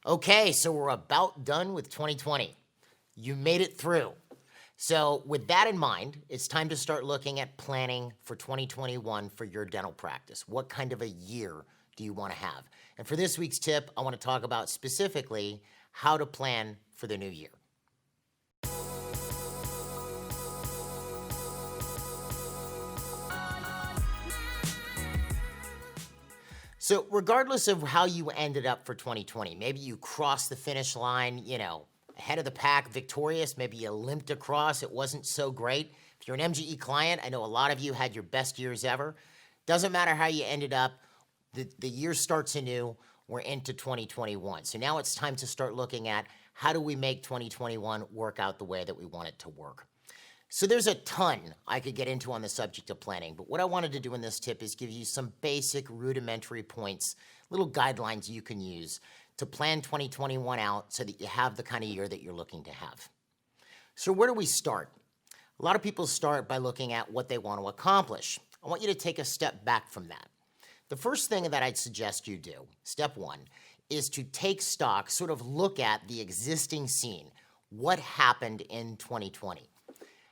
Okay, so we're about done with 2020. You made it through. So with that in mind, it's time to start looking at planning for 2021 for your dental practice. What kind of a year do you want to have? And for this week's tip, I want to talk about specifically how to plan for the new year. So regardless of how you ended up for 2020, maybe you crossed the finish line, ahead of the pack, victorious, maybe you limped across, it wasn't so great. If you're an MGE client, I know a lot of you had your best years ever. Doesn't matter how you ended up, the year starts anew, we're into 2021. So now it's time to start looking at how do we make 2021 work out the way that we want it to work. So there's a ton I could get into on the subject of planning, but what I wanted to do in this tip is give you some basic rudimentary points, little guidelines you can use to plan 2021 out so that you have the kind of year that you're looking to have. So where do we start? A lot of people start by looking at what they want to accomplish. I want you to take a step back from that. The first thing that I'd suggest you do, step one, is to take stock, sort of look at the existing scene. What happened in 2020?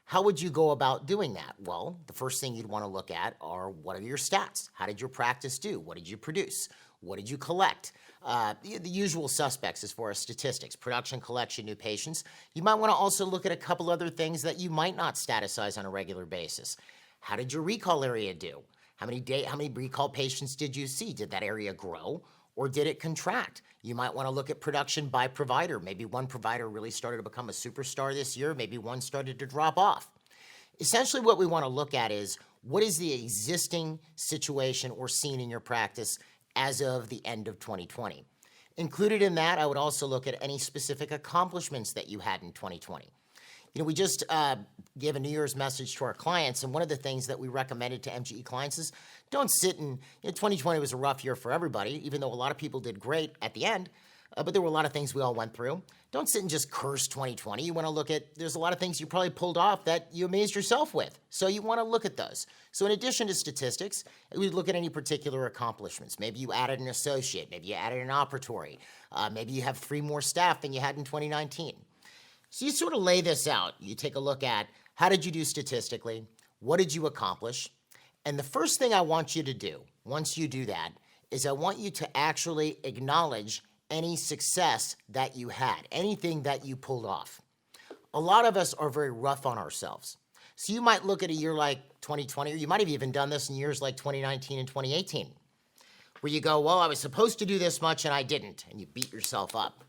How would you go about doing that? Well, the first thing you'd want to look at are what are your stats? How did your practice do? What did you produce? What did you collect? The usual suspects as far as statistics, production, collection, new patients. You might want to also look at a couple other things that you might not staticize on a regular basis. How did your recall area do? How many recall patients did you see? Did that area grow or did it contract? You might want to look at production by provider. Maybe one provider really started to become a superstar this year. Maybe one started to drop off. Essentially what we want to look at is what is the existing situation or scene in your practice as of the end of 2020. Included in that, I would also look at any specific accomplishments that you had in 2020. We just gave a New Year's message to our clients, and one of the things that we recommended to MGE clients is don't sit and, 2020 was a rough year for everybody, even though a lot of people did great at the end, but there were a lot of things we all went through. Don't sit and just curse 2020. You want to look at, there's a lot of things you probably pulled off that you amazed yourself with, so you want to look at those. So in addition to statistics, we look at any particular accomplishments. Maybe you added an associate, maybe you added an operatory, maybe you have 3 more staff than you had in 2019. So you sort of lay this out. You take a look at how did you do statistically? What did you accomplish? And the first thing I want you to do, once you do that, is I want you to actually acknowledge any success that you had, anything that you pulled off. A lot of us are very rough on ourselves. So you might look at a year like 2020, or you might have even done this in years like 2019 and 2018, where you go, well, I was supposed to do this much and I didn't, and you beat yourself up.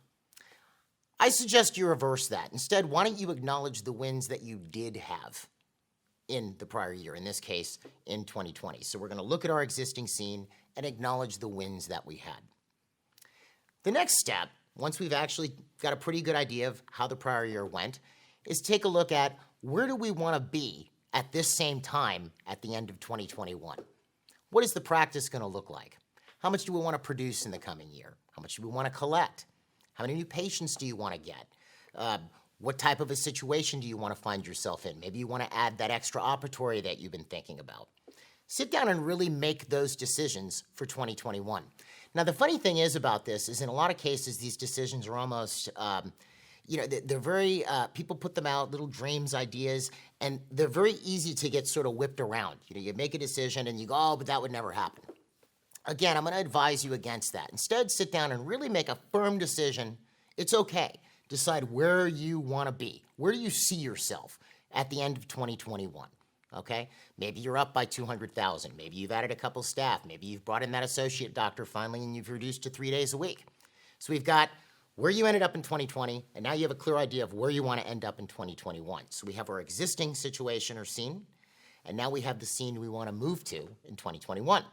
I suggest you reverse that. Instead, why don't you acknowledge the wins that you did have in the prior year, in this case, in 2020. So we're going to look at our existing scene and acknowledge the wins that we had. The next step, once we've actually got a pretty good idea of how the prior year went, is take a look at where do we want to be at this same time at the end of 2021? What is the practice going to look like? How much do we want to produce in the coming year? How much do we want to collect? How many new patients do you want to get? What type of a situation do you want to find yourself in? Maybe you want to add that extra operatory that you've been thinking about. Sit down and really make those decisions for 2021. Now, the funny thing is about this is in a lot of cases, these decisions are almost, they're very, people put them out, little dreams, ideas, and they're very easy to get sort of whipped around. You make a decision and you go, oh, but that would never happen. Again, I'm going to advise you against that. Instead, sit down and really make a firm decision. It's okay. Decide where you want to be. Where do you see yourself at the end of 2021? Okay? Maybe you're up by 200,000. Maybe you've added a couple staff. Maybe you've brought in that associate doctor finally and you've reduced to 3 days a week. So we've got where you ended up in 2020, and now you have a clear idea of where you want to end up in 2021. So we have our existing situation or scene, and now we have the scene we want to move to in 2021.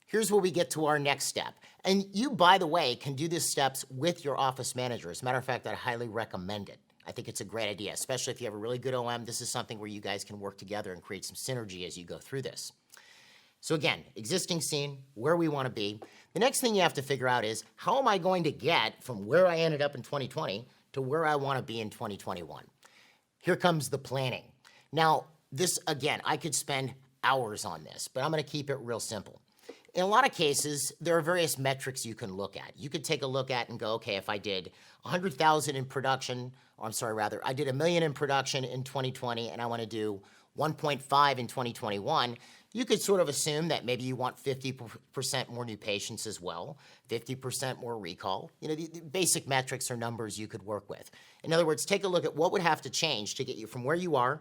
Here's where we get to our next step. And you, by the way, can do these steps with your office manager. As a matter of fact, I highly recommend it. I think it's a great idea, especially if you have a really good OM. This is something where you guys can work together and create some synergy as you go through this. So again, existing scene, where we want to be. The next thing you have to figure out is, how am I going to get from where I ended up in 2020 to where I want to be in 2021? Here comes the planning. Now, this, again, I could spend hours on this, but I'm going to keep it real simple. In a lot of cases, there are various metrics you can look at. You could take a look at and go, okay, if I did 100,000 in production, or I'm sorry, rather, I did $1 million in production in 2020 and I want to do 1.5 in 2021, you could sort of assume that maybe you want 50% more new patients as well, 50% more recall. You know, the basic metrics or numbers you could work with. In other words, take a look at what would have to change to get you from where you are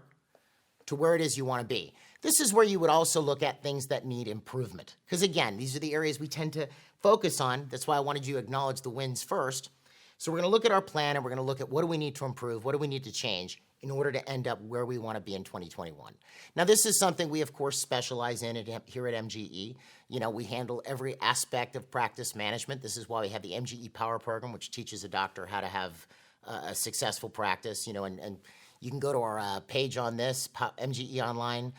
to where it is you want to be. This is where you would also look at things that need improvement. Because again, these are the areas we tend to focus on. That's why I wanted you to acknowledge the wins first. So we're going to look at our plan and we're going to look at what do we need to improve, what do we need to change in order to end up where we want to be in 2021. Now, this is something we, of course, specialize in here at MGE. You know, we handle every aspect of practice management. This is why we have the MGE Power Program, which teaches a doctor how to have a successful practice, you know, and you can go to our page on this, MGE Online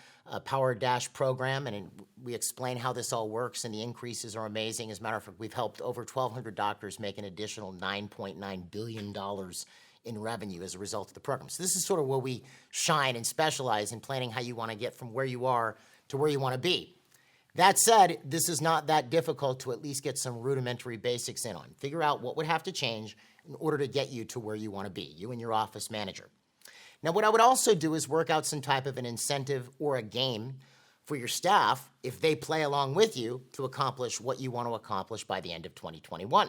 Power Dash Program, and we explain how this all works, and the increases are amazing. As a matter of fact, we've helped over 1,200 doctors make an additional $9.9 billion in revenue as a result of the program. So this is sort of where we shine and specialize in planning how you want to get from where you are to where you want to be. That said, this is not that difficult to at least get some rudimentary basics in on. Figure out what would have to change in order to get you to where you want to be, you and your office manager. Now, what I would also do is work out some type of an incentive or a game for your staff if they play along with you to accomplish what you want to accomplish by the end of 2021.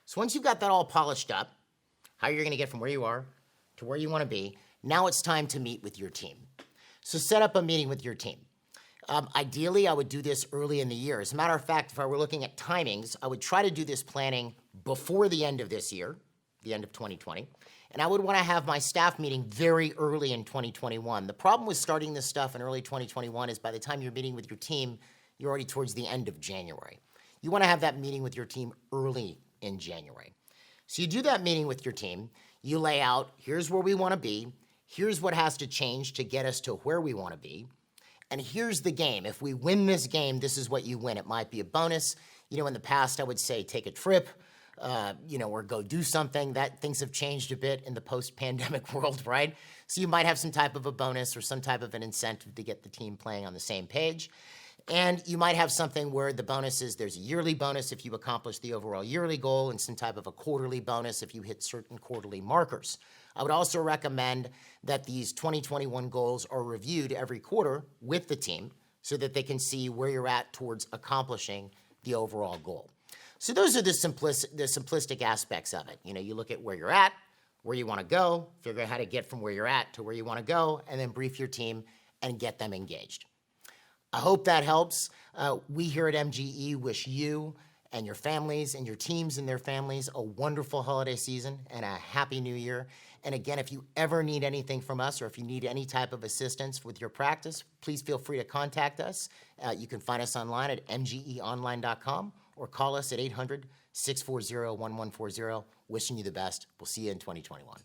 So once you've got that all polished up, how you're going to get from where you are to where you want to be, now it's time to meet with your team. So set up a meeting with your team. Ideally, I would do this early in the year. As a matter of fact, if I were looking at timings, I would try to do this planning before the end of this year, the end of 2020. And I would want to have my staff meeting very early in 2021. The problem with starting this stuff in early 2021 is by the time you're meeting with your team, you're already towards the end of January. You want to have that meeting with your team early in January. So you do that meeting with your team, you lay out, here's where we want to be, here's what has to change to get us to where we want to be, and here's the game. If we win this game, this is what you win. It might be a bonus. You know, in the past, I would say take a trip, or go do something. That things have changed a bit in the post-pandemic world, right? So you might have some type of a bonus or some type of an incentive to get the team playing on the same page. And you might have something where the bonus is there's a yearly bonus if you accomplish the overall yearly goal and some type of a quarterly bonus if you hit certain quarterly markers. I would also recommend that these 2021 goals are reviewed every quarter with the team so that they can see where you're at towards accomplishing the overall goal. So those are the simplistic aspects of it. You know, you look at where you're at, where you want to go, figure out how to get from where you're at to where you want to go, and then brief your team and get them engaged. I hope that helps. We here at MGE wish you and your families and your teams and their families a wonderful holiday season and a happy new year. And again, if you ever need anything from us or if you need any type of assistance with your practice, please feel free to contact us. You can find us online at mgeonline.com or call us at 800-640-1140. Wishing you the best. We'll see you in 2021.